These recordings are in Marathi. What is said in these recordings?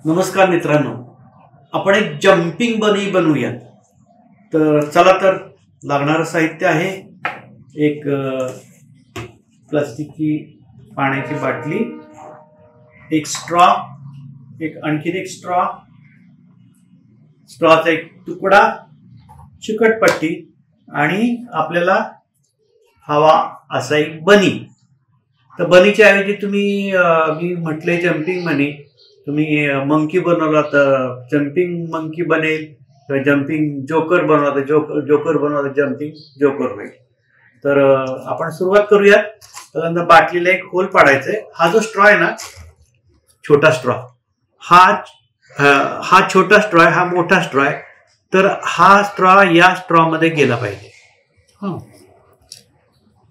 नमस्कार मित्रांनो, आपण एक जम्पिंग बनी बनवूया। तर चला, तर लागणारं साहित्य आहे एक प्लास्टिकची पाण्याची बाटली, एक स्ट्रॉ, आणखीन एक स्ट्रॉचा एक तुकडा, चिकटपट्टी आणि आपल्याला हवा असा एक बनी। तर बनीच्या ऐवजी तुम्ही मी म्हटले जम्पिंग बनी, तुम्ही मंकी बनवला तर जम्पिंग मंकी बनेल, किंवा जम्पिंग जोकर बनवला तर जोकर बनवला तर जम्पिंग जोकर होईल। तर आपण सुरुवात करूयात। पहिल्यांदा बाटलीला एक होल पाडायचंय। हा जो स्ट्रॉ आहे ना, छोटा स्ट्रॉ, हा छोटा स्ट्रॉ आहे, हा मोठा स्ट्रॉ आहे। तर हा स्ट्रॉ या स्ट्रॉ मध्ये गेला पाहिजे।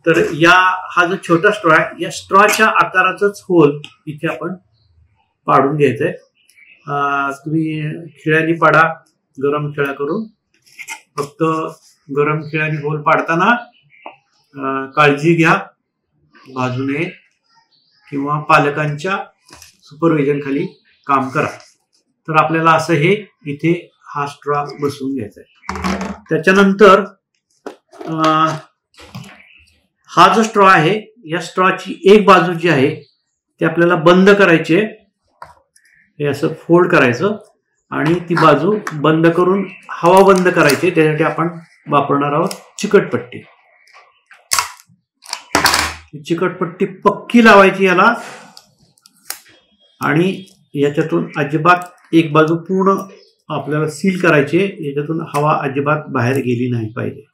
तर हा जो छोटा स्ट्रॉ आहे, या स्ट्रॉच्या आकाराचाच होल इथे आपण पाडून घ्यायचंय। तुम्ही खिळ्यानी पाडा, गरम खिळा करून। फक्त गरम खिळ्यानी होल पाडताना काळजी घ्या, भाजू नये, किंवा पालकांच्या सुपरविजन खाली काम करा। तर आपल्याला असं हे इथे हा स्ट्रॉ बसवून घ्यायचा आहे। त्याच्यानंतर हा जो स्ट्रॉ आहे, या स्ट्रॉची एक बाजू जी आहे ती आपल्याला बंद करायची आहे। हे असं फोल्ड करायचं आणि ती बाजू बंद करून हवा बंद करायची। त्यासाठी आपण वापरणार आहोत चिकटपट्टी। चिकटपट्टी पक्की लावायची याला, आणि याच्यातून अजिबात एक बाजू पूर्ण आपल्याला सील करायची। याच्यातून हवा अजिबात बाहेर गेली नाही पाहिजे।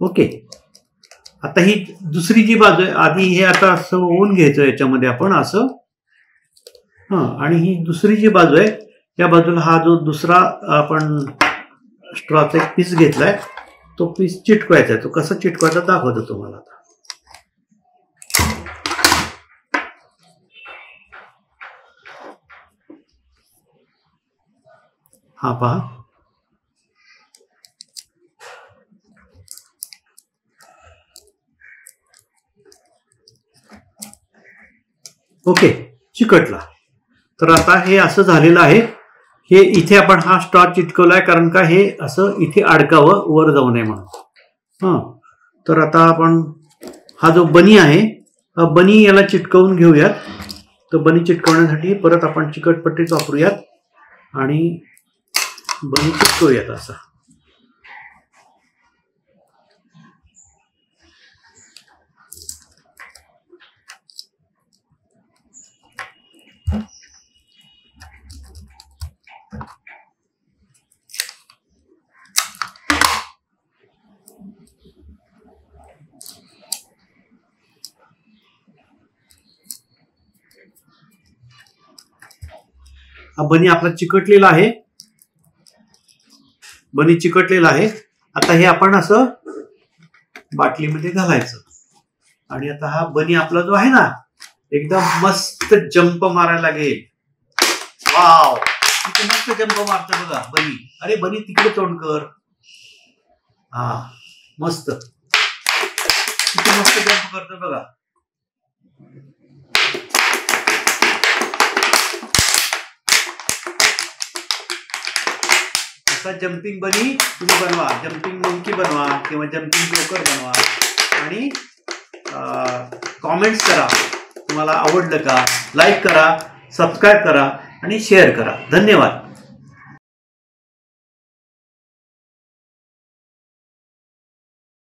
ओके, आता ही दुसरी जी बाजू आहे, आधी हे आता असं होऊन घ्यायचं याच्यामध्ये आपण असं, आणि ही दुसरी जी बाजू आहे, या बाजूला हा जो दुसरा आपण स्ट्रॉचा एक पीस घेतलाय, तो पीस चिटकवायचा आहे। तो कसा चिटकवायचा दाखवतो तुम्हाला आता। हा पहा, ओके, चिकटला। तर आता हे असं झालेलं आहे। हे इथे आपण हा स्ट्रॉ चिटकवलाय, कारण का हे असं इथे अडकावं, वर जाऊ नये म्हणून। तर आता आपण हा जो बनी आहे, हा बनी याला चिटकवून घेऊयात। तर बनी चिटकवण्यासाठी परत आपण चिकटपट्टीच वापरूयात आणि बनी चिटकवूयात असा। हा बनी आपला चिकटलेला आहे, बनी चिकटलेला आहे। आता हे आपण असं बाटलीमध्ये घालायचं, आणि आता हा बनी आपला जो आहे ना, एकदम मस्त जंप मारायला लागेल। वाव, किती मस्त जंप मारतं बघा बनी। अरे बनी, तिकडे तोंड कर। हा, मस्त, किती मस्त जंप करतो बघा। जम्पिंग बनी तुम्ही बनवा, जम्पिंग मंकी बनवा, किंवा जम्पिंग जोकर बनवा, आणि कॉमेंट्स करा तुम्हाला आवडलं का, लाईक करा, सबस्क्राईब करा आणि शेअर करा। धन्यवाद।